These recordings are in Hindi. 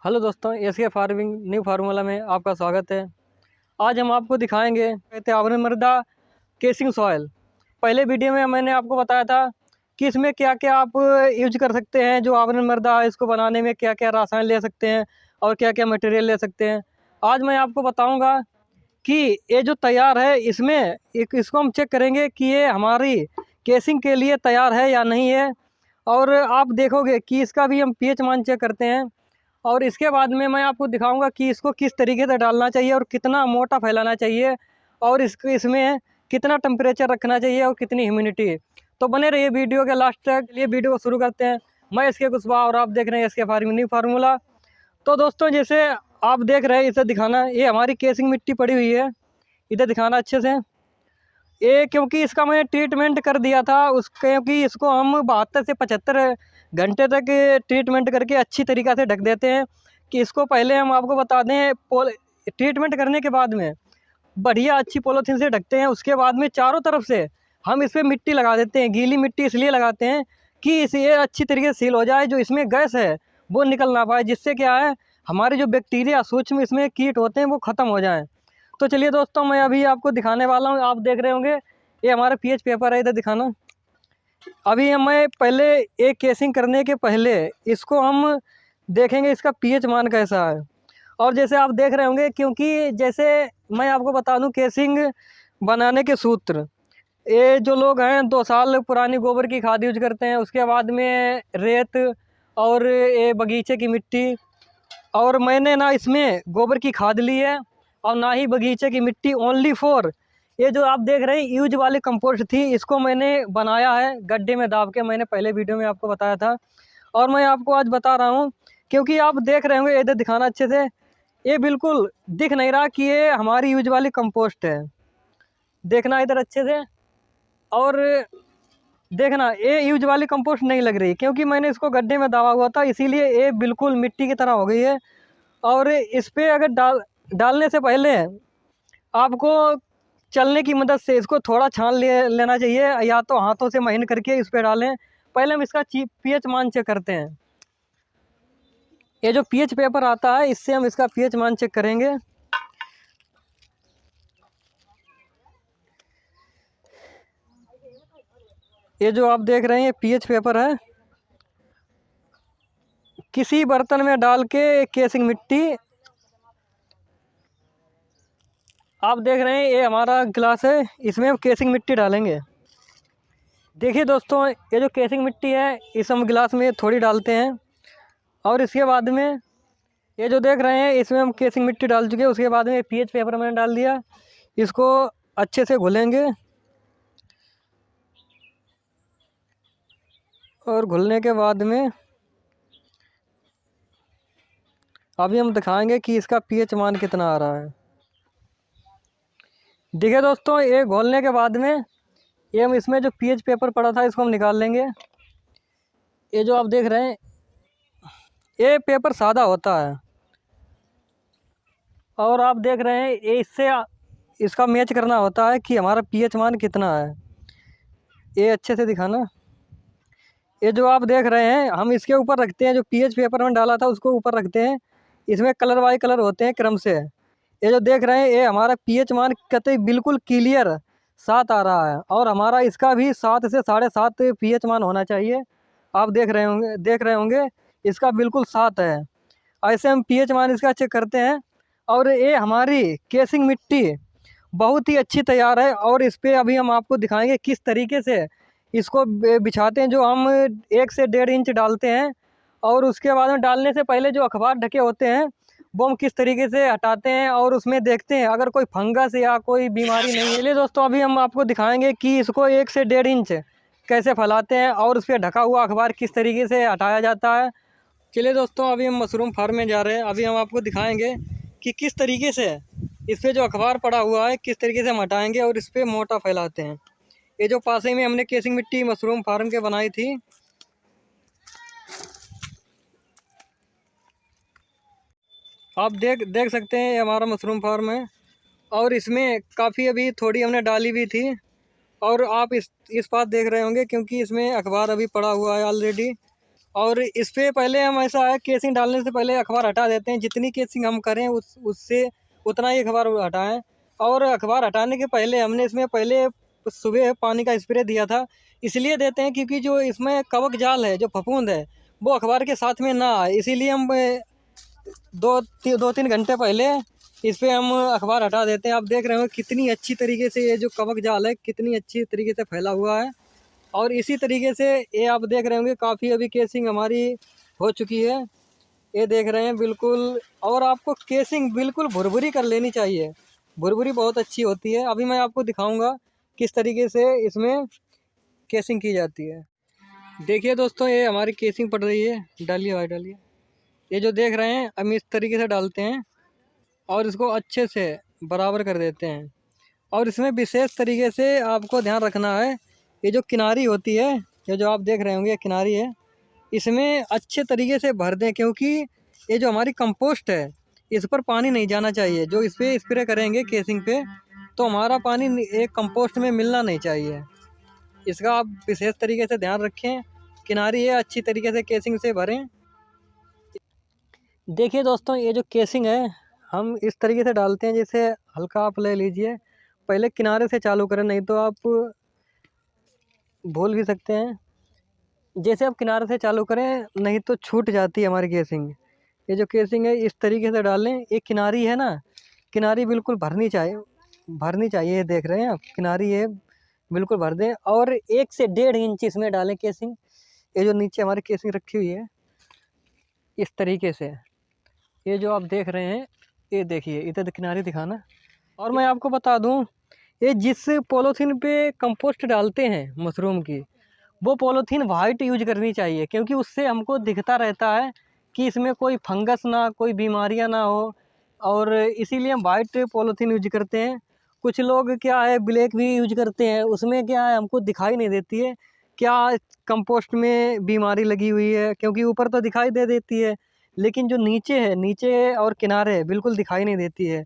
हेलो दोस्तों, एसके फार्मिंग न्यू फार्मूला में आपका स्वागत है। आज हम आपको दिखाएंगे कहते हैं आवरण मृदा केसिंग सॉयल। पहले वीडियो में मैंने आपको बताया था कि इसमें क्या क्या आप यूज कर सकते हैं। जो आवरण मृदा है इसको बनाने में क्या क्या रसायन ले सकते हैं और क्या क्या मटेरियल ले सकते हैं। आज मैं आपको बताऊंगा कि ये जो तैयार है इसमें इसको हम चेक करेंगे कि ये हमारी केसिंग के लिए तैयार है या नहीं है। और आप देखोगे कि इसका भी हम पीएच मान चेक करते हैं। और इसके बाद में मैं आपको दिखाऊंगा कि इसको किस तरीके से डालना चाहिए और कितना मोटा फैलाना चाहिए और इसमें कितना टेम्परेचर रखना चाहिए और कितनी ह्यूमिडिटी। तो बने रहिए वीडियो के लास्ट तक। ये वीडियो को शुरू करते हैं। मैं इसके कुशवाहा और आप देख रहे हैं इसके फार्मिंग न्यू फार्मूला। तो दोस्तों, जैसे आप देख रहे हैं, इसे दिखाना, ये हमारी केसिंग मिट्टी पड़ी हुई है, इधर दिखाना अच्छे से। ये क्योंकि इसका मैंने ट्रीटमेंट कर दिया था क्योंकि इसको हम 72 से 75 घंटे तक ट्रीटमेंट करके अच्छी तरीक़ा से ढक देते हैं। कि इसको पहले हम आपको बता दें, ट्रीटमेंट करने के बाद में बढ़िया अच्छी पॉलीथीन से ढकते हैं। उसके बाद में चारों तरफ से हम इस पर मिट्टी लगा देते हैं। गीली मिट्टी इसलिए लगाते हैं कि ये अच्छी तरीके से सील हो जाए, जो इसमें गैस है वो निकल ना पाए, जिससे क्या है हमारे जो बैक्टीरिया सूक्ष्म इसमें कीट होते हैं वो ख़त्म हो जाएँ। तो चलिए दोस्तों, मैं अभी आपको दिखाने वाला हूँ। आप देख रहे होंगे ये हमारा पीएच पेपर है, इधर दिखाना। अभी मैं पहले एक केसिंग करने के पहले इसको हम देखेंगे इसका पीएच मान कैसा है। और जैसे आप देख रहे होंगे, क्योंकि जैसे मैं आपको बता दूं केसिंग बनाने के सूत्र, ये जो लोग हैं 2 साल पुरानी गोबर की खाद यूज करते हैं, उसके बाद में रेत और ये बगीचे की मिट्टी। और मैंने ना इसमें गोबर की खाद ली है और ना ही बगीचे की मिट्टी। ओनली फॉर ये जो आप देख रहे हैं यूज वाली कंपोस्ट थी, इसको मैंने बनाया है गड्ढे में दाब के। मैंने पहले वीडियो में आपको बताया था और मैं आपको आज बता रहा हूँ, क्योंकि आप देख रहे होंगे, इधर दिखाना अच्छे से। ये बिल्कुल दिख नहीं रहा कि ये हमारी यूज वाली कंपोस्ट है। देखना इधर अच्छे से और देखना, ये यूज वाली कंपोस्ट नहीं लग रही, क्योंकि मैंने इसको गड्ढे में दाबा हुआ था, इसीलिए ये बिल्कुल मिट्टी की तरह हो गई है। और इस पर अगर डालने से पहले आपको चलने की मदद से इसको थोड़ा छान लेना चाहिए, या तो हाथों से महीन करके इस पर डालें। पहले हम इसका पीएच मान चेक करते हैं। ये जो पीएच पेपर आता है, इससे हम इसका पीएच मान चेक करेंगे। ये जो आप देख रहे हैं ये पीएच पेपर है। किसी बर्तन में डाल के केसिंग मिट्टी, आप देख रहे हैं ये हमारा गिलास है, इसमें हम केसिंग मिट्टी डालेंगे। देखिए दोस्तों, ये जो केसिंग मिट्टी है इस हम गिलास में थोड़ी डालते हैं और इसके बाद में ये जो देख रहे हैं इसमें हम केसिंग मिट्टी डाल चुके हैं। उसके बाद में पीएच पेपर मैंने डाल दिया। इसको अच्छे से घुलेंगे और घुलने के बाद में अभी हम दिखाएंगे कि इसका पीएच मान कितना आ रहा है। देखिए दोस्तों, ये घोलने के बाद में ये हम इसमें जो पीएच पेपर पड़ा था इसको हम निकाल लेंगे। ये जो आप देख रहे हैं ये पेपर सादा होता है और आप देख रहे हैं ये इससे इसका मैच करना होता है कि हमारा पीएच मान कितना है। ये अच्छे से दिखाना। ये जो आप देख रहे हैं हम इसके ऊपर रखते हैं, जो पीएच पेपर में डाला था उसको ऊपर रखते हैं। इसमें कलर बाई कलर होते हैं क्रम से। ये जो देख रहे हैं ये हमारा पीएच मान कतई बिल्कुल क्लियर 7 आ रहा है और हमारा इसका भी 7 से 7.5 पीएच मान होना चाहिए। आप देख रहे होंगे इसका बिल्कुल 7 है। ऐसे हम पीएच मान इसका चेक करते हैं। और ये हमारी केसिंग मिट्टी बहुत ही अच्छी तैयार है और इस पर अभी हम आपको दिखाएंगे किस तरीके से इसको बिछाते हैं। जो हम 1 से 1.5 इंच डालते हैं और उसके बाद में डालने से पहले जो अखबार ढके होते हैं वो हम किस तरीके से हटाते हैं और उसमें देखते हैं अगर कोई फंगस या कोई बीमारी नहीं है। चलिए दोस्तों, अभी हम आपको दिखाएंगे कि इसको 1 से 1.5 इंच कैसे फैलाते हैं और उस पर ढका हुआ अखबार किस तरीके से हटाया जाता है। चलिए दोस्तों, अभी हम मशरूम फार्म में जा रहे हैं। अभी हम आपको दिखाएंगे कि किस तरीके से इस पर जो अखबार पड़ा हुआ है किस तरीके से हम हटाएँगे और इस पर मोटा फैलाते हैं। ये जो पास ही में हमने केसिंग मिट्टी मशरूम फार्म के बनाई थी, आप देख सकते हैं ये हमारा मशरूम फार्म है और इसमें काफ़ी अभी थोड़ी हमने डाली भी थी। और आप इस बात देख रहे होंगे क्योंकि इसमें अखबार अभी पड़ा हुआ है ऑलरेडी और इस पे पहले हम ऐसा है, केसिंग डालने से पहले अखबार हटा देते हैं। जितनी केसिंग हम करें उससे उतना ही अखबार हटाएं। और अखबार हटाने के पहले हमने इसमें पहले सुबह पानी का स्प्रे दिया था। इसलिए देते हैं क्योंकि जो इसमें कवक जाल है, जो फफूंद है, वो अखबार के साथ में ना आए। इसीलिए हम 2-3 घंटे पहले इस पर हम अखबार हटा देते हैं। आप देख रहे हो कितनी अच्छी तरीके से ये जो कवक जाल है कितनी अच्छी तरीके से फैला हुआ है। और इसी तरीके से ये आप देख रहे होंगे काफ़ी अभी केसिंग हमारी हो चुकी है, ये देख रहे हैं बिल्कुल। और आपको केसिंग बिल्कुल भुरभुरी कर लेनी चाहिए, भुरभुरी बहुत अच्छी होती है। अभी मैं आपको दिखाऊंगा किस तरीके से इसमें केसिंग की जाती है। देखिए दोस्तों, ये हमारी केसिंग पड़ रही है। डालिए भाई डालिए। ये जो देख रहे हैं हम इस तरीके से डालते हैं और इसको अच्छे से बराबर कर देते हैं। और इसमें विशेष तरीके से आपको ध्यान रखना है, ये जो किनारी होती है, ये जो आप देख रहे होंगे किनारी है, इसमें अच्छे तरीके से भर दें। क्योंकि ये जो हमारी कंपोस्ट है इस पर पानी नहीं जाना चाहिए। जो इस पर स्प्रे करेंगे केसिंग पे तो हमारा पानी एक कंपोस्ट में मिलना नहीं चाहिए। इसका आप विशेष तरीके से ध्यान रखें। किनारी है अच्छी तरीके से केसिंग से भरें। देखिए दोस्तों, ये जो केसिंग है हम इस तरीके से डालते हैं, जैसे हल्का आप ले लीजिए। पहले किनारे से चालू करें, नहीं तो आप भूल भी सकते हैं। जैसे आप किनारे से चालू करें, नहीं तो छूट जाती है हमारी केसिंग। ये जो केसिंग है इस तरीके से डालें। एक किनारी है ना, किनारी बिल्कुल भरनी चाहिए, भरनी चाहिए। ये देख रहे हैं आप, किनारी है बिल्कुल भर दें। और 1 से 1.5 इंच इसमें डालें केसिंग। ये जो नीचे हमारी केसिंग रखी हुई है इस तरीके से, ये जो आप देख रहे हैं, ये देखिए इधर किनारी दिखाना। और मैं आपको बता दूं, ये जिस पॉलीथीन पे कंपोस्ट डालते हैं मशरूम की, वो पॉलीथीन वाइट यूज करनी चाहिए। क्योंकि उससे हमको दिखता रहता है कि इसमें कोई फंगस ना, कोई बीमारियां ना हो। और इसीलिए हम वाइट पॉलीथीन यूज करते हैं। कुछ लोग क्या है ब्लैक भी यूज करते हैं, उसमें क्या है हमको दिखाई नहीं देती है क्या कंपोस्ट में बीमारी लगी हुई है। क्योंकि ऊपर तो दिखाई दे देती है, लेकिन जो नीचे है, नीचे और किनारे है, बिल्कुल दिखाई नहीं देती है।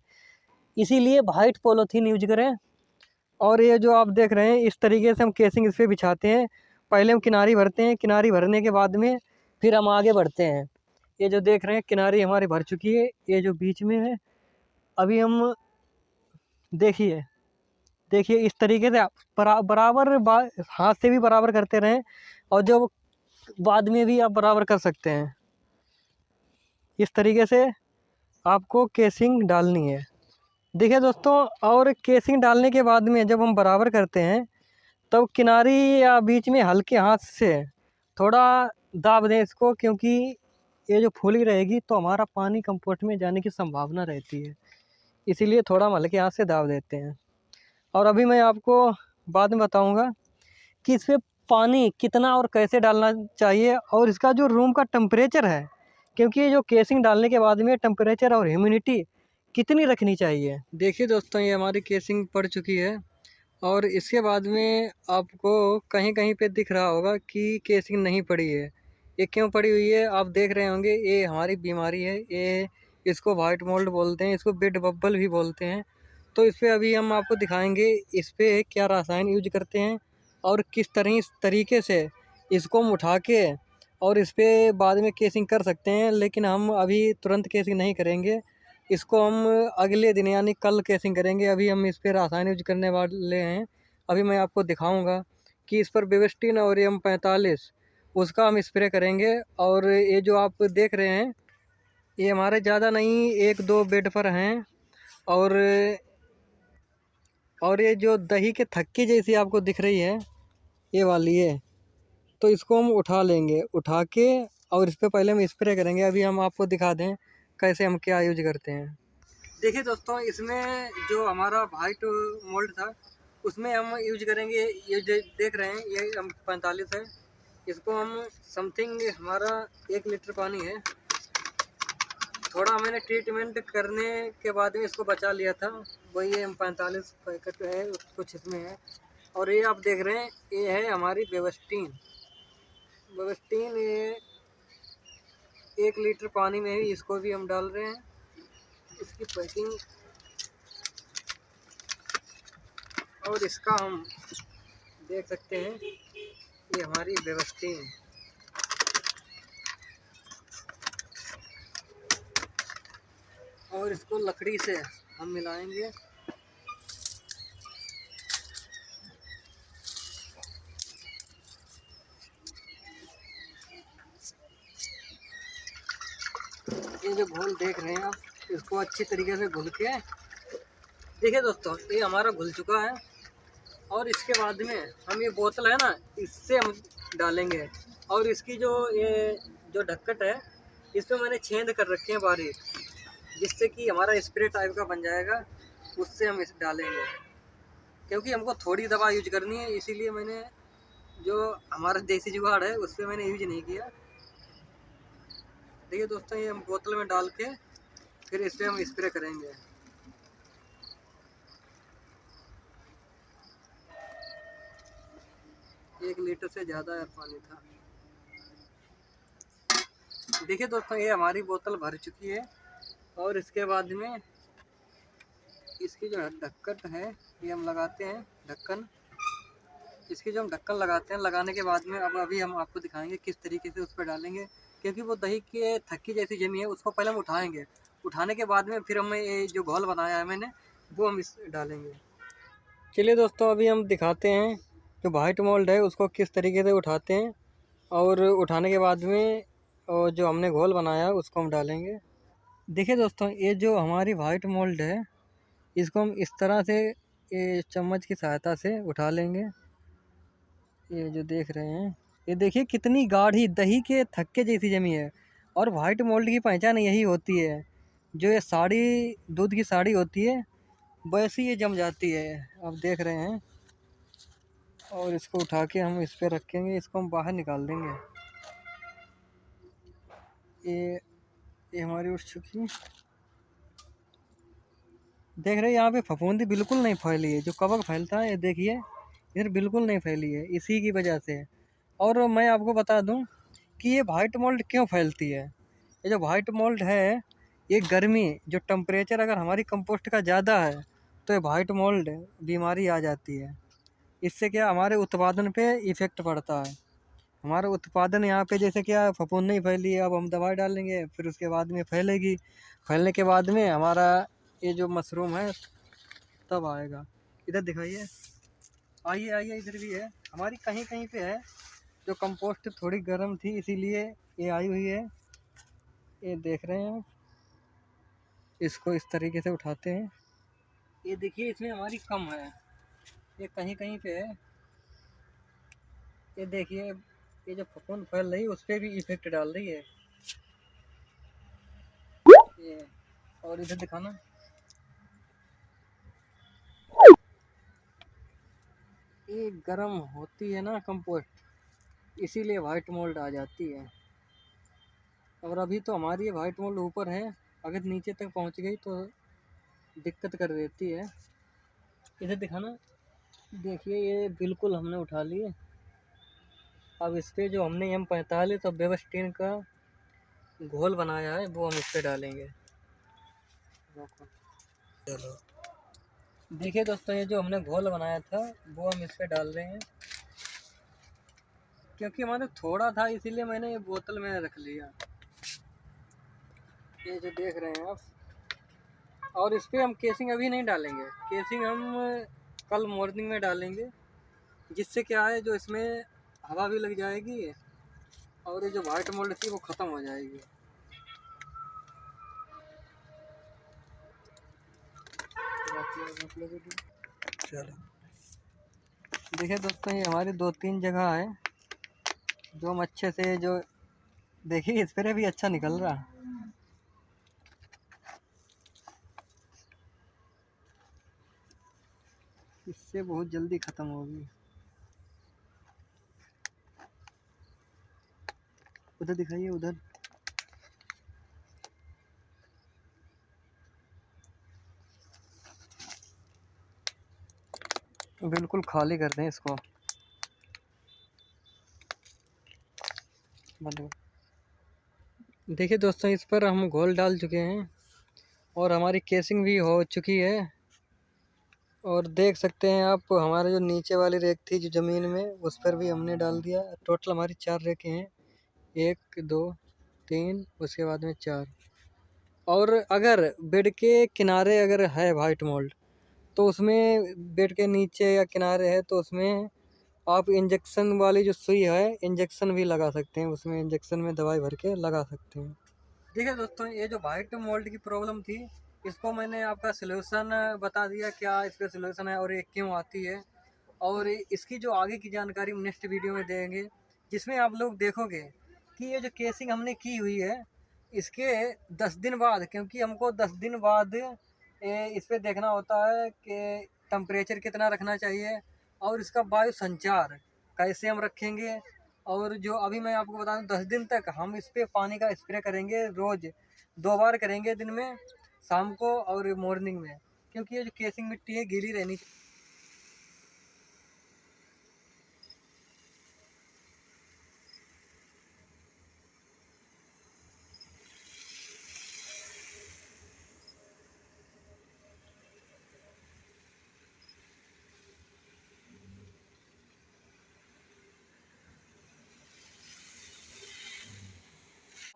इसीलिए वाइट पॉलीथीन यूज करें। और ये जो आप देख रहे हैं इस तरीके से हम केसिंग इस पर बिछाते हैं। पहले हम किनारी भरते हैं, किनारी भरने के बाद में फिर हम आगे बढ़ते हैं। ये जो देख रहे हैं किनारी हमारी भर चुकी है, ये जो बीच में है। अभी हम देखिए, देखिए इस तरीके से आप बराबर हाथ से भी बराबर करते रहें, और जो बाद में भी आप बराबर कर सकते हैं। इस तरीके से आपको केसिंग डालनी है। देखिए दोस्तों, और केसिंग डालने के बाद में जब हम बराबर करते हैं तब किनारी या बीच में हल्के हाथ से थोड़ा दाब दें इसको। क्योंकि ये जो फूली रहेगी तो हमारा पानी कंपोस्ट में जाने की संभावना रहती है। इसीलिए थोड़ा हम हल्के हाथ से दाब देते हैं। और अभी मैं आपको बाद में बताऊंगा कि इस पर पानी कितना और कैसे डालना चाहिए, और इसका जो रूम का टेम्परेचर है। क्योंकि ये जो केसिंग डालने के बाद में टेम्परेचर और ह्यूमिडिटी कितनी रखनी चाहिए। देखिए दोस्तों, ये हमारी केसिंग पड़ चुकी है। और इसके बाद में आपको कहीं कहीं पे दिख रहा होगा कि केसिंग नहीं पड़ी है। ये क्यों पड़ी हुई है आप देख रहे होंगे। ये हमारी बीमारी है, ये इसको वाइट मोल्ड बोलते हैं, इसको बेड बब्बल भी बोलते हैं। तो इस पे अभी हम आपको दिखाएंगे इस पे क्या रसायन यूज करते हैं और किस तरीके से इसको हम उठा के और इस पे बाद में केसिंग कर सकते हैं। लेकिन हम अभी तुरंत केसिंग नहीं करेंगे, इसको हम अगले दिन यानी कल केसिंग करेंगे। अभी हम इस पर रासायन यूज करने वाले हैं। अभी मैं आपको दिखाऊंगा कि इस पर बेविस्टिन और M45 उसका हम स्प्रे करेंगे। और ये जो आप देख रहे हैं ये हमारे ज़्यादा नहीं 1-2 बेड पर हैं। और ये जो दही के थक्की जैसी आपको दिख रही है ये वाली है, तो इसको हम उठा लेंगे, उठा के और इस पर पहले हम स्प्रे करेंगे। अभी हम आपको दिखा दें कैसे हम क्या यूज करते हैं। देखिए दोस्तों, इसमें जो हमारा वाइट मोल्ड था उसमें हम यूज करेंगे, ये जो देख रहे हैं ये M45 है। इसको हम समथिंग हमारा 1 लीटर पानी है, थोड़ा मैंने ट्रीटमेंट करने के बाद में इसको बचा लिया था, वही M45 पैकेट है कुछ इसमें है। और ये आप देख रहे हैं ये है हमारी बेविस्टिन। बेविस्टिन ये 1 लीटर पानी में ही इसको भी हम डाल रहे हैं। इसकी पैकिंग और इसका हम देख सकते हैं, ये हमारी बेविस्टिन। और इसको लकड़ी से हम मिलाएंगे। ये जो घोल देख रहे हैं आप, इसको अच्छी तरीके से घुल के देखिए दोस्तों, ये हमारा घुल चुका है। और इसके बाद में हम ये बोतल है ना, इससे हम डालेंगे। और इसकी जो ये जो ढक्कन है, इसमें मैंने छेद कर रखे हैं बारीक, जिससे कि हमारा स्प्रे टाइप का बन जाएगा। उससे हम इसे डालेंगे, क्योंकि हमको थोड़ी दवा यूज करनी है, इसीलिए मैंने जो हमारा देसी जुगाड़ है उस पर मैंने यूज नहीं किया। देखिए दोस्तों, ये हम बोतल में डाल के फिर इस पर हम स्प्रे करेंगे। 1 लीटर से ज़्यादा यार पानी था। देखिए दोस्तों, ये हमारी बोतल भर चुकी है। और इसके बाद में इसकी जो ढक्कन है, ये हम लगाते हैं ढक्कन। इसकी जो हम ढक्कन लगाते हैं, लगाने के बाद में अब अभी हम आपको दिखाएंगे किस तरीके से उस पर डालेंगे। क्योंकि वो दही के थक्की जैसी जमी है, उसको पहले हम उठाएंगे। उठाने के बाद में फिर हमें ये जो घोल बनाया है मैंने, वो हम इस डालेंगे। चलिए दोस्तों, अभी हम दिखाते हैं जो वाइट मोल्ड है उसको किस तरीके से उठाते हैं। और उठाने के बाद में और जो हमने घोल बनाया है उसको हम डालेंगे। देखिए दोस्तों, ये जो हमारी वाइट मोल्ड है, इसको हम इस तरह से ये चम्मच की सहायता से उठा लेंगे। ये जो देख रहे हैं, ये देखिए कितनी गाढ़ी दही के थक्के जैसी जमी है। और वाइट मोल्ड की पहचान यही होती है, जो ये साड़ी दूध की साड़ी होती है वैसी ये जम जाती है। आप देख रहे हैं। और इसको उठा के हम इस पर रखेंगे, इसको हम बाहर निकाल देंगे। ये हमारी उठ चुकी है। देख रहे हैं यहाँ पे फफूंदी बिल्कुल नहीं फैली है। जो कवक फैलता है, ये देखिए इधर बिल्कुल नहीं फैली है, इसी की वजह से। और मैं आपको बता दूं कि ये वाइट मोल्ड क्यों फैलती है। ये जो वाइट मोल्ड है, ये गर्मी जो टेम्परेचर अगर हमारी कंपोस्ट का ज़्यादा है तो ये वाइट मोल्ड बीमारी आ जाती है। इससे क्या हमारे उत्पादन पे इफ़ेक्ट पड़ता है। हमारा उत्पादन यहाँ पे जैसे क्या फफूंद नहीं फैली है, अब हम दवाई डालेंगे, फिर उसके बाद में फैलेगी। फैलने के बाद में हमारा ये जो मशरूम है तब आएगा। इधर दिखाइए, आइए आइए, इधर भी है हमारी, कहीं कहीं पे है। जो कंपोस्ट थोड़ी गर्म थी इसीलिए ये आई हुई है। ये देख रहे हैं आप, इसको इस तरीके से उठाते हैं। ये देखिए इसमें हमारी कम है, ये कहीं कहीं पे है। ये देखिए, ये जो फफूंद फैल रही है उस पर भी इफेक्ट डाल रही है ये। और इधर दिखाना, ये गर्म होती है ना कंपोस्ट, इसीलिए वाइट मोल्ड आ जाती है। और अभी तो हमारी ये वाइट मोल्ड ऊपर है, अगर नीचे तक पहुंच गई तो दिक्कत कर देती है। इधर दिखाना, देखिए ये बिल्कुल हमने उठा लिए। अब इस पर जो हमने M45 और बेवस्टीन का घोल बनाया है वो हम इस पर डालेंगे। चलो देखिए दोस्तों, ये जो हमने घोल बनाया था वो हम इस पर डाल रहे हैं। क्योंकि हमारे थोड़ा था इसीलिए मैंने ये बोतल में रख लिया। ये जो देख रहे हैं आप, और इस पर हम केसिंग अभी नहीं डालेंगे, केसिंग हम कल मॉर्निंग में डालेंगे। जिससे क्या है, जो इसमें हवा भी लग जाएगी और ये जो वाइट मोल्ड थी वो ख़त्म हो जाएगी। चलो देखिए दोस्तों, ये हमारी 2-3 जगह है जो हम अच्छे से जो देखिए स्प्रे भी अच्छा निकल रहा। इससे बहुत जल्दी ख़त्म होगी। उधर दिखाइए, उधर बिल्कुल खाली कर दें इसको। देखिए दोस्तों, इस पर हम घोल डाल चुके हैं और हमारी केसिंग भी हो चुकी है। और देख सकते हैं आप, हमारे जो नीचे वाली रेक थी जो ज़मीन में, उस पर भी हमने डाल दिया। टोटल हमारी 4 रेकें हैं, 1 2 3, उसके बाद में 4। और अगर बेड के किनारे अगर है वाइट मोल्ड तो उसमें बेड के नीचे या किनारे है तो उसमें आप इंजेक्शन वाली जो सुई है इंजेक्शन भी लगा सकते हैं, उसमें इंजेक्शन में दवाई भर के लगा सकते हैं। देखिए दोस्तों, ये जो वाइट मोल्ड की प्रॉब्लम थी इसको मैंने आपका सलूशन बता दिया, क्या इसका सलूशन है और ये क्यों आती है। और इसकी जो आगे की जानकारी नेक्स्ट वीडियो में देंगे, जिसमें आप लोग देखोगे कि ये जो केसिंग हमने की हुई है इसके 10 दिन बाद, क्योंकि हमको 10 दिन बाद इस पर देखना होता है कि टेम्परेचर कितना रखना चाहिए और इसका वायु संचार कैसे हम रखेंगे। और जो अभी मैं आपको बता दूं 10 दिन तक हम इस पर पानी का स्प्रे करेंगे, रोज़ 2 बार करेंगे, दिन में शाम को और मॉर्निंग में, क्योंकि ये जो केसिंग मिट्टी है गीली रहनी चाहिए।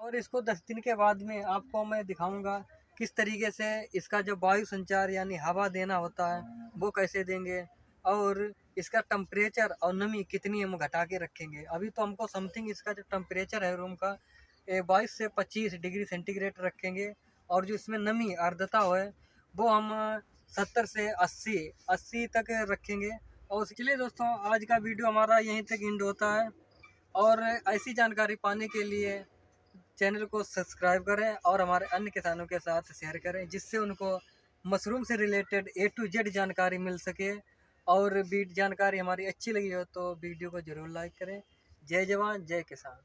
और इसको 10 दिन के बाद में आपको मैं दिखाऊंगा किस तरीके से इसका जो वायु संचार यानी हवा देना होता है वो कैसे देंगे, और इसका टेम्परेचर और नमी कितनी हम घटा के रखेंगे। अभी तो हमको समथिंग इसका जो टेम्परेचर है रूम का 22 से 25 डिग्री सेंटीग्रेड रखेंगे, और जो इसमें नमी आर्द्रता है वो हम 70 से 80 तक रखेंगे। और इसलिए दोस्तों आज का वीडियो हमारा यहीं तक एंड होता है, और ऐसी जानकारी पाने के लिए चैनल को सब्सक्राइब करें और हमारे अन्य किसानों के साथ शेयर करें, जिससे उनको मशरूम से रिलेटेड A to Z जानकारी मिल सके। और जानकारी हमारी अच्छी लगी हो तो वीडियो को ज़रूर लाइक करें। जय जवान जय किसान।